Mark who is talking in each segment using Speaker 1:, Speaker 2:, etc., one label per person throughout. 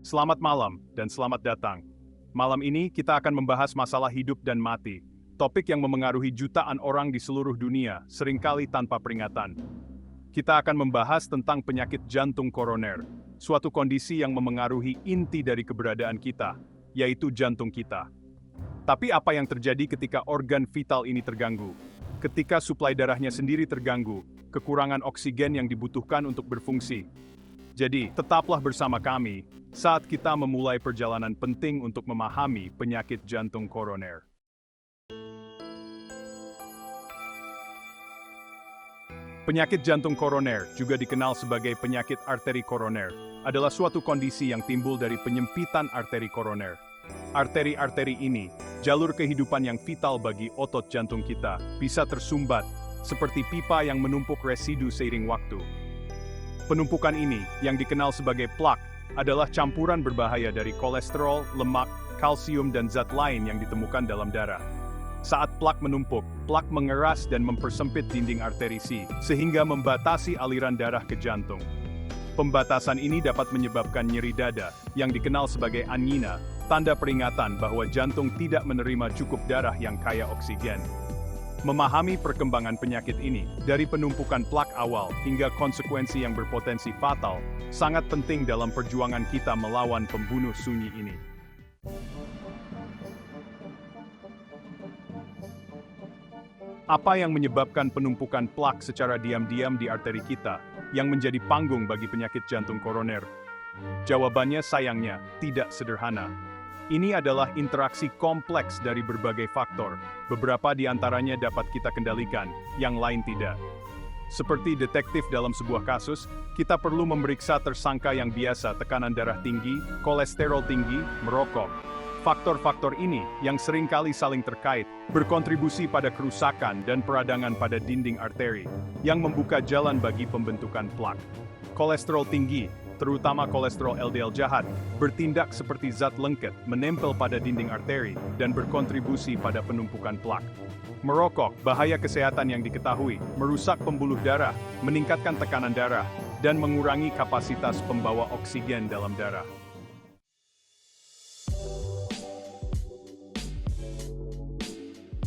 Speaker 1: Selamat malam dan selamat datang. Malam ini kita akan membahas masalah hidup dan mati, topik yang memengaruhi jutaan orang di seluruh dunia, seringkali tanpa peringatan. Kita akan membahas tentang penyakit jantung koroner, suatu kondisi yang memengaruhi inti dari keberadaan kita, yaitu jantung kita. Tapi apa yang terjadi ketika organ vital ini terganggu? Ketika suplai darahnya sendiri terganggu, kekurangan oksigen yang dibutuhkan untuk berfungsi. Jadi, tetaplah bersama kami saat kita memulai perjalanan penting untuk memahami penyakit jantung koroner. Penyakit jantung koroner, juga dikenal sebagai penyakit arteri koroner, adalah suatu kondisi yang timbul dari penyempitan arteri koroner. Arteri-arteri ini, jalur kehidupan yang vital bagi otot jantung kita, bisa tersumbat, seperti pipa yang menumpuk residu seiring waktu. Penumpukan ini, yang dikenal sebagai plak, adalah campuran berbahaya dari kolesterol, lemak, kalsium dan zat lain yang ditemukan dalam darah. Saat plak menumpuk, plak mengeras dan mempersempit dinding arterisi, sehingga membatasi aliran darah ke jantung. Pembatasan ini dapat menyebabkan nyeri dada, yang dikenal sebagai angina, tanda peringatan bahwa jantung tidak menerima cukup darah yang kaya oksigen. Memahami perkembangan penyakit ini, dari penumpukan plak awal hingga konsekuensi yang berpotensi fatal, sangat penting dalam perjuangan kita melawan pembunuh sunyi ini. Apa yang menyebabkan penumpukan plak secara diam-diam di arteri kita, yang menjadi panggung bagi penyakit jantung koroner? Jawabannya sayangnya tidak sederhana. Ini adalah interaksi kompleks dari berbagai faktor. Beberapa di antaranya dapat kita kendalikan, yang lain tidak. Seperti detektif dalam sebuah kasus, kita perlu memeriksa tersangka yang biasa tekanan darah tinggi, kolesterol tinggi, merokok. Faktor-faktor ini, yang seringkali saling terkait, berkontribusi pada kerusakan dan peradangan pada dinding arteri, yang membuka jalan bagi pembentukan plak. Kolesterol tinggi, terutama kolesterol LDL jahat, bertindak seperti zat lengket menempel pada dinding arteri dan berkontribusi pada penumpukan plak. Merokok, bahaya kesehatan yang diketahui, merusak pembuluh darah, meningkatkan tekanan darah, dan mengurangi kapasitas pembawa oksigen dalam darah.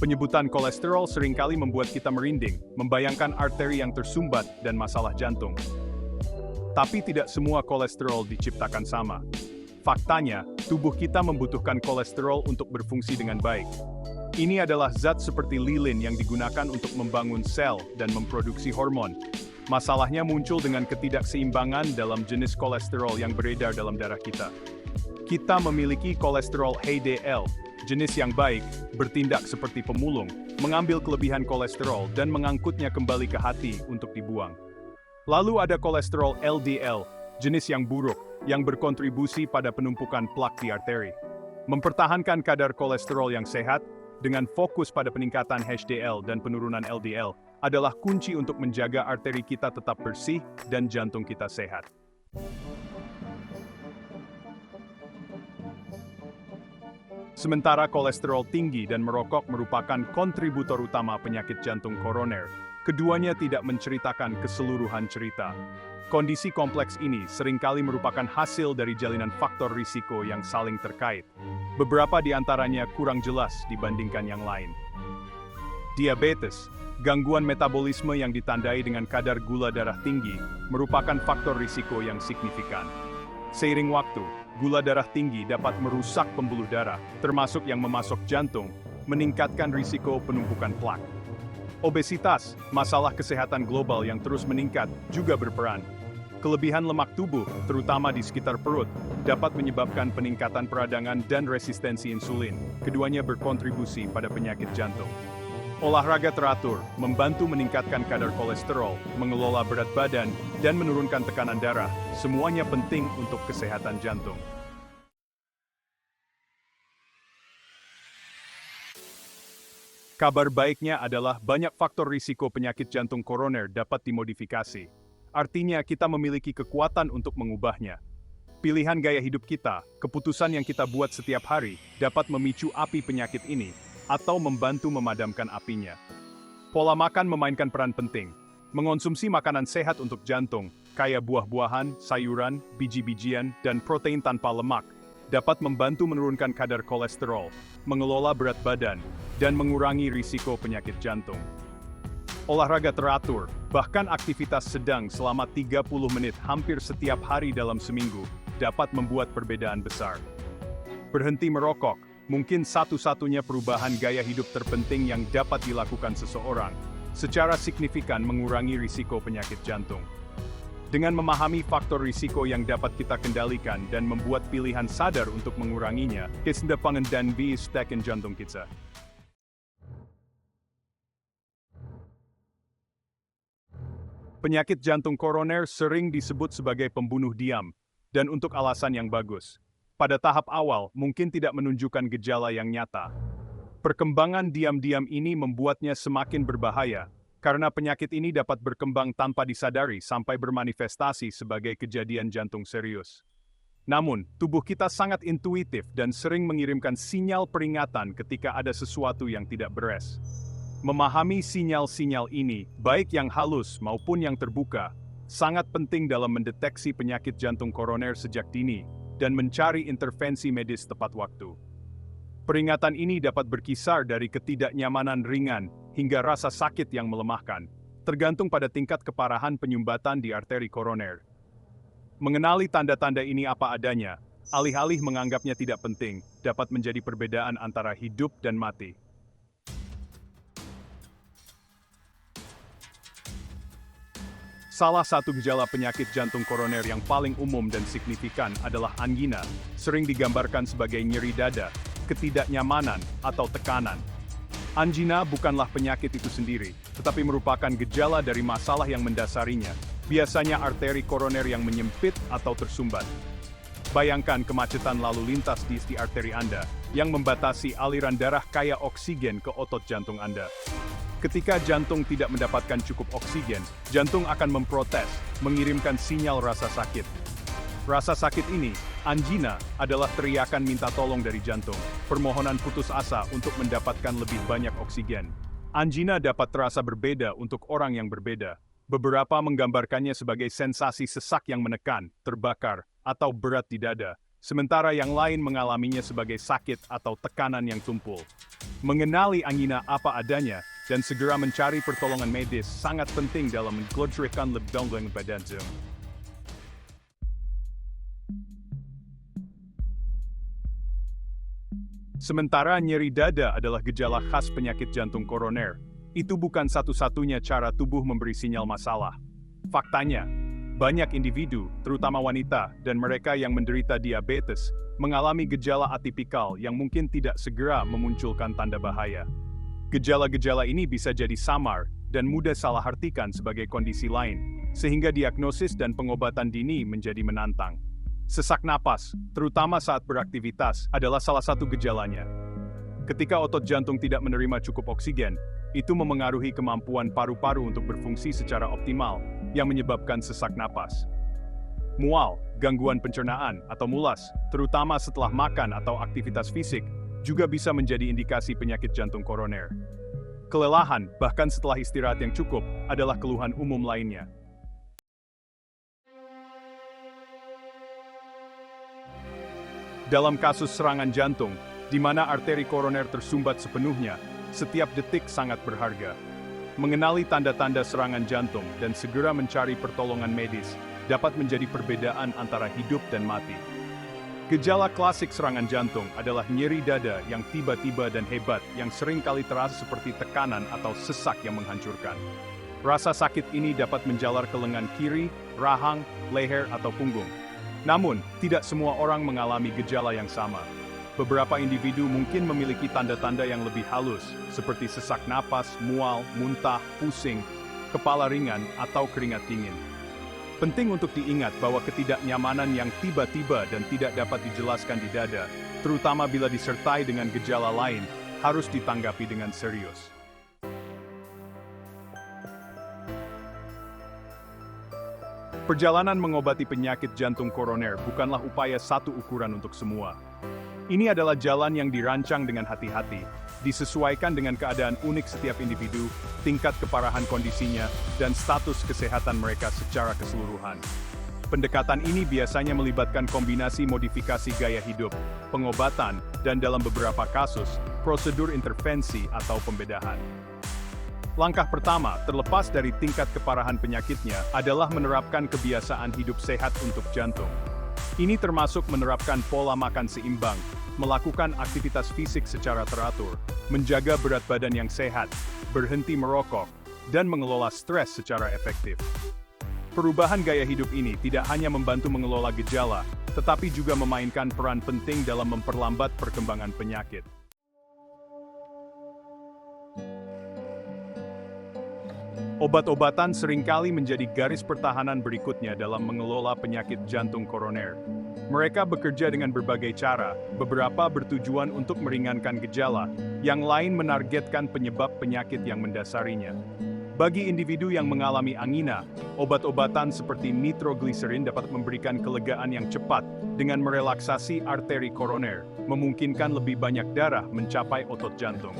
Speaker 1: Penyebutan kolesterol seringkali membuat kita merinding, membayangkan arteri yang tersumbat dan masalah jantung. Tapi tidak semua kolesterol diciptakan sama. Faktanya, tubuh kita membutuhkan kolesterol untuk berfungsi dengan baik. Ini adalah zat seperti lilin yang digunakan untuk membangun sel dan memproduksi hormon. Masalahnya muncul dengan ketidakseimbangan dalam jenis kolesterol yang beredar dalam darah kita. Kita memiliki kolesterol HDL, jenis yang baik, bertindak seperti pemulung, mengambil kelebihan kolesterol dan mengangkutnya kembali ke hati untuk dibuang. Lalu ada kolesterol LDL, jenis yang buruk, yang berkontribusi pada penumpukan plak di arteri. Mempertahankan kadar kolesterol yang sehat, dengan fokus pada peningkatan HDL dan penurunan LDL, adalah kunci untuk menjaga arteri kita tetap bersih dan jantung kita sehat. Sementara kolesterol tinggi dan merokok merupakan kontributor utama penyakit jantung koroner, keduanya tidak menceritakan keseluruhan cerita. Kondisi kompleks ini seringkali merupakan hasil dari jalinan faktor risiko yang saling terkait. Beberapa di antaranya kurang jelas dibandingkan yang lain. Diabetes, gangguan metabolisme yang ditandai dengan kadar gula darah tinggi, merupakan faktor risiko yang signifikan. Seiring waktu, gula darah tinggi dapat merusak pembuluh darah, termasuk yang memasok jantung, meningkatkan risiko penumpukan plak. Obesitas, masalah kesehatan global yang terus meningkat, juga berperan. Kelebihan lemak tubuh, terutama di sekitar perut, dapat menyebabkan peningkatan peradangan dan resistensi insulin. Keduanya berkontribusi pada penyakit jantung. Olahraga teratur, membantu meningkatkan kadar kolesterol, mengelola berat badan, dan menurunkan tekanan darah. Semuanya penting untuk kesehatan jantung. Kabar baiknya adalah banyak faktor risiko penyakit jantung koroner dapat dimodifikasi. Artinya kita memiliki kekuatan untuk mengubahnya. Pilihan gaya hidup kita, keputusan yang kita buat setiap hari, dapat memicu api penyakit ini, atau membantu memadamkan apinya. Pola makan memainkan peran penting. Mengonsumsi makanan sehat untuk jantung, kaya buah-buahan, sayuran, biji-bijian, dan protein tanpa lemak, dapat membantu menurunkan kadar kolesterol, mengelola berat badan, dan mengurangi risiko penyakit jantung. Olahraga teratur, bahkan aktivitas sedang selama 30 menit hampir setiap hari dalam seminggu, dapat membuat perbedaan besar. Berhenti merokok, mungkin satu-satunya perubahan gaya hidup terpenting yang dapat dilakukan seseorang, secara signifikan mengurangi risiko penyakit jantung. Dengan memahami faktor risiko yang dapat kita kendalikan dan membuat pilihan sadar untuk menguranginya, kesendepangan dan bistekin jantung kita. Penyakit jantung koroner sering disebut sebagai pembunuh diam, dan untuk alasan yang bagus. Pada tahap awal, mungkin tidak menunjukkan gejala yang nyata. Perkembangan diam-diam ini membuatnya semakin berbahaya, karena penyakit ini dapat berkembang tanpa disadari sampai bermanifestasi sebagai kejadian jantung serius. Namun, tubuh kita sangat intuitif dan sering mengirimkan sinyal peringatan ketika ada sesuatu yang tidak beres. Memahami sinyal-sinyal ini, baik yang halus maupun yang terbuka, sangat penting dalam mendeteksi penyakit jantung koroner sejak dini dan mencari intervensi medis tepat waktu. Peringatan ini dapat berkisar dari ketidaknyamanan ringan hingga rasa sakit yang melemahkan, tergantung pada tingkat keparahan penyumbatan di arteri koroner. Mengenali tanda-tanda ini apa adanya, alih-alih menganggapnya tidak penting, dapat menjadi perbedaan antara hidup dan mati. Salah satu gejala penyakit jantung koroner yang paling umum dan signifikan adalah angina, sering digambarkan sebagai nyeri dada, ketidaknyamanan, atau tekanan. Angina bukanlah penyakit itu sendiri, tetapi merupakan gejala dari masalah yang mendasarinya, biasanya arteri koroner yang menyempit atau tersumbat. Bayangkan kemacetan lalu lintas di arteri Anda, yang membatasi aliran darah kaya oksigen ke otot jantung Anda. Ketika jantung tidak mendapatkan cukup oksigen, jantung akan memprotes, mengirimkan sinyal rasa sakit. Rasa sakit ini, angina, adalah teriakan minta tolong dari jantung, permohonan putus asa untuk mendapatkan lebih banyak oksigen. Angina dapat terasa berbeda untuk orang yang berbeda. Beberapa menggambarkannya sebagai sensasi sesak yang menekan, terbakar, atau berat di dada, sementara yang lain mengalaminya sebagai sakit atau tekanan yang tumpul. Mengenali angina apa adanya, dan segera mencari pertolongan medis sangat penting dalam mengelurkan lebih badan. Sementara nyeri dada adalah gejala khas penyakit jantung koroner, itu bukan satu-satunya cara tubuh memberi sinyal masalah. Faktanya, banyak individu, terutama wanita, dan mereka yang menderita diabetes, mengalami gejala atipikal yang mungkin tidak segera memunculkan tanda bahaya. Gejala-gejala ini bisa jadi samar dan mudah salahartikan sebagai kondisi lain, sehingga diagnosis dan pengobatan dini menjadi menantang. Sesak napas, terutama saat beraktivitas, adalah salah satu gejalanya. Ketika otot jantung tidak menerima cukup oksigen, itu memengaruhi kemampuan paru-paru untuk berfungsi secara optimal, yang menyebabkan sesak napas. Mual, gangguan pencernaan, atau mulas, terutama setelah makan atau aktivitas fisik, juga bisa menjadi indikasi penyakit jantung koroner. Kelelahan, bahkan setelah istirahat yang cukup, adalah keluhan umum lainnya. Dalam kasus serangan jantung, di mana arteri koroner tersumbat sepenuhnya, setiap detik sangat berharga. Mengenali tanda-tanda serangan jantung dan segera mencari pertolongan medis dapat menjadi perbedaan antara hidup dan mati. Gejala klasik serangan jantung adalah nyeri dada yang tiba-tiba dan hebat yang sering kali terasa seperti tekanan atau sesak yang menghancurkan. Rasa sakit ini dapat menjalar ke lengan kiri, rahang, leher, atau punggung. Namun, tidak semua orang mengalami gejala yang sama. Beberapa individu mungkin memiliki tanda-tanda yang lebih halus, seperti sesak napas, mual, muntah, pusing, kepala ringan, atau keringat dingin. Penting untuk diingat bahwa ketidaknyamanan yang tiba-tiba dan tidak dapat dijelaskan di dada, terutama bila disertai dengan gejala lain, harus ditanggapi dengan serius. Perjalanan mengobati penyakit jantung koroner bukanlah upaya satu ukuran untuk semua. Ini adalah jalan yang dirancang dengan hati-hati, disesuaikan dengan keadaan unik setiap individu, tingkat keparahan kondisinya, dan status kesehatan mereka secara keseluruhan. Pendekatan ini biasanya melibatkan kombinasi modifikasi gaya hidup, pengobatan, dan dalam beberapa kasus, prosedur intervensi atau pembedahan. Langkah pertama, terlepas dari tingkat keparahan penyakitnya, adalah menerapkan kebiasaan hidup sehat untuk jantung. Ini termasuk menerapkan pola makan seimbang, melakukan aktivitas fisik secara teratur, menjaga berat badan yang sehat, berhenti merokok, dan mengelola stres secara efektif. Perubahan gaya hidup ini tidak hanya membantu mengelola gejala, tetapi juga memainkan peran penting dalam memperlambat perkembangan penyakit. Obat-obatan seringkali menjadi garis pertahanan berikutnya dalam mengelola penyakit jantung koroner. Mereka bekerja dengan berbagai cara, beberapa bertujuan untuk meringankan gejala, yang lain menargetkan penyebab penyakit yang mendasarinya. Bagi individu yang mengalami angina, obat-obatan seperti nitroglycerin dapat memberikan kelegaan yang cepat dengan merelaksasi arteri koroner, memungkinkan lebih banyak darah mencapai otot jantung.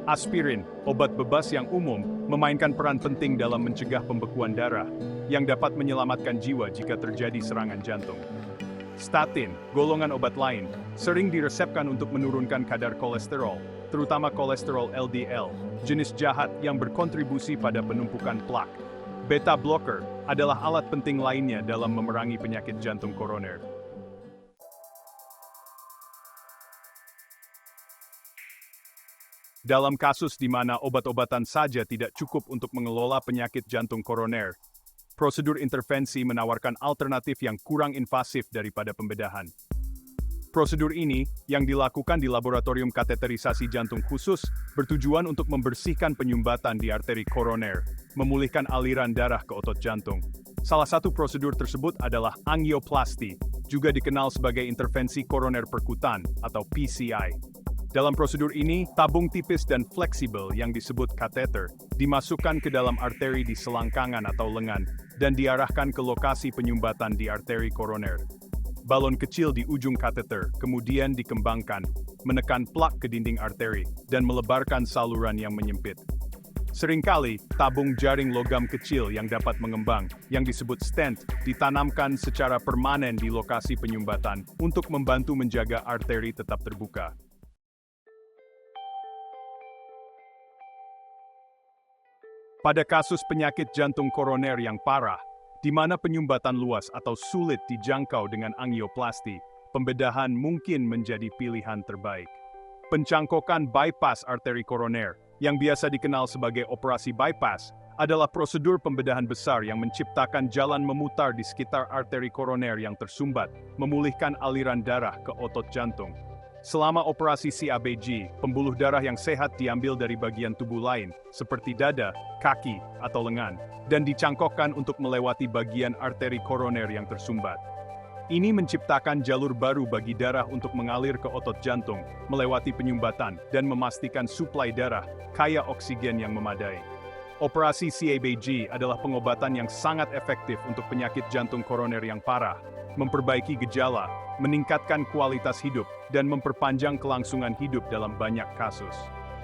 Speaker 1: Aspirin, obat bebas yang umum, memainkan peran penting dalam mencegah pembekuan darah, yang dapat menyelamatkan jiwa jika terjadi serangan jantung. Statin, golongan obat lain, sering diresepkan untuk menurunkan kadar kolesterol, terutama kolesterol LDL, jenis jahat yang berkontribusi pada penumpukan plak. Beta blocker adalah alat penting lainnya dalam memerangi penyakit jantung koroner. Dalam kasus di mana obat-obatan saja tidak cukup untuk mengelola penyakit jantung koroner, prosedur intervensi menawarkan alternatif yang kurang invasif daripada pembedahan. Prosedur ini, yang dilakukan di laboratorium kateterisasi jantung khusus, bertujuan untuk membersihkan penyumbatan di arteri koroner, memulihkan aliran darah ke otot jantung. Salah satu prosedur tersebut adalah angioplasti, juga dikenal sebagai intervensi koroner perkutan atau PCI. Dalam prosedur ini, tabung tipis dan fleksibel yang disebut kateter dimasukkan ke dalam arteri di selangkangan atau lengan dan diarahkan ke lokasi penyumbatan di arteri koroner. Balon kecil di ujung kateter kemudian dikembangkan, menekan plak ke dinding arteri, dan melebarkan saluran yang menyempit. Seringkali, tabung jaring logam kecil yang dapat mengembang, yang disebut stent, ditanamkan secara permanen di lokasi penyumbatan untuk membantu menjaga arteri tetap terbuka. Pada kasus penyakit jantung koroner yang parah, di mana penyumbatan luas atau sulit dijangkau dengan angioplasti, pembedahan mungkin menjadi pilihan terbaik. Pencangkokan bypass arteri koroner, yang biasa dikenal sebagai operasi bypass, adalah prosedur pembedahan besar yang menciptakan jalan memutar di sekitar arteri koroner yang tersumbat, memulihkan aliran darah ke otot jantung. Selama operasi CABG, pembuluh darah yang sehat diambil dari bagian tubuh lain, seperti dada, kaki, atau lengan, dan dicangkokkan untuk melewati bagian arteri koroner yang tersumbat. Ini menciptakan jalur baru bagi darah untuk mengalir ke otot jantung, melewati penyumbatan, dan memastikan suplai darah, kaya oksigen yang memadai. Operasi CABG adalah pengobatan yang sangat efektif untuk penyakit jantung koroner yang parah, memperbaiki gejala, meningkatkan kualitas hidup, dan memperpanjang kelangsungan hidup dalam banyak kasus.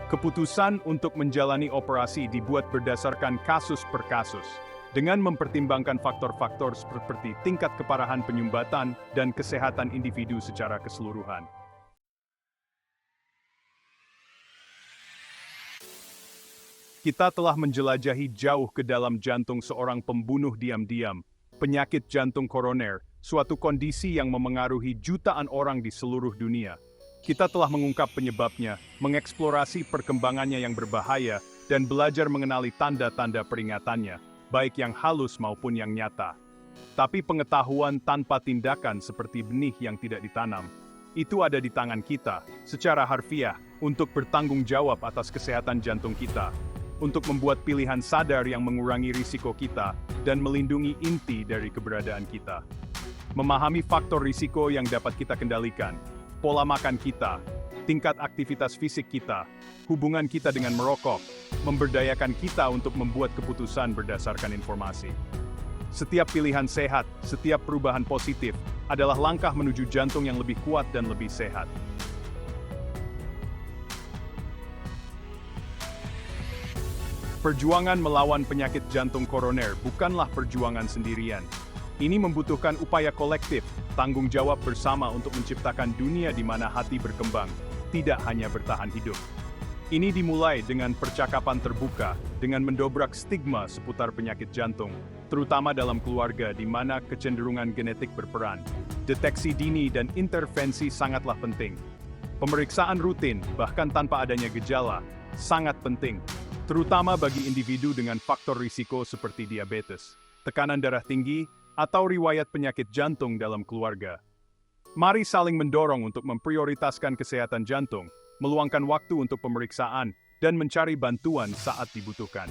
Speaker 1: Keputusan untuk menjalani operasi dibuat berdasarkan kasus per kasus, dengan mempertimbangkan faktor-faktor seperti tingkat keparahan penyumbatan dan kesehatan individu secara keseluruhan. Kita telah menjelajahi jauh ke dalam jantung seorang pembunuh diam-diam, penyakit jantung koroner, suatu kondisi yang memengaruhi jutaan orang di seluruh dunia. Kita telah mengungkap penyebabnya, mengeksplorasi perkembangannya yang berbahaya, dan belajar mengenali tanda-tanda peringatannya, baik yang halus maupun yang nyata. Tapi pengetahuan tanpa tindakan seperti benih yang tidak ditanam, itu ada di tangan kita, secara harfiah, untuk bertanggung jawab atas kesehatan jantung kita, untuk membuat pilihan sadar yang mengurangi risiko kita, dan melindungi inti dari keberadaan kita. Memahami faktor risiko yang dapat kita kendalikan, pola makan kita, tingkat aktivitas fisik kita, hubungan kita dengan merokok, memberdayakan kita untuk membuat keputusan berdasarkan informasi. Setiap pilihan sehat, setiap perubahan positif, adalah langkah menuju jantung yang lebih kuat dan lebih sehat. Perjuangan melawan penyakit jantung koroner bukanlah perjuangan sendirian. Ini membutuhkan upaya kolektif, tanggung jawab bersama untuk menciptakan dunia di mana hati berkembang, tidak hanya bertahan hidup. Ini dimulai dengan percakapan terbuka, dengan mendobrak stigma seputar penyakit jantung, terutama dalam keluarga di mana kecenderungan genetik berperan. Deteksi dini dan intervensi sangatlah penting. Pemeriksaan rutin, bahkan tanpa adanya gejala, sangat penting, terutama bagi individu dengan faktor risiko seperti diabetes, tekanan darah tinggi, atau riwayat penyakit jantung dalam keluarga. Mari saling mendorong untuk memprioritaskan kesehatan jantung, meluangkan waktu untuk pemeriksaan, dan mencari bantuan saat dibutuhkan.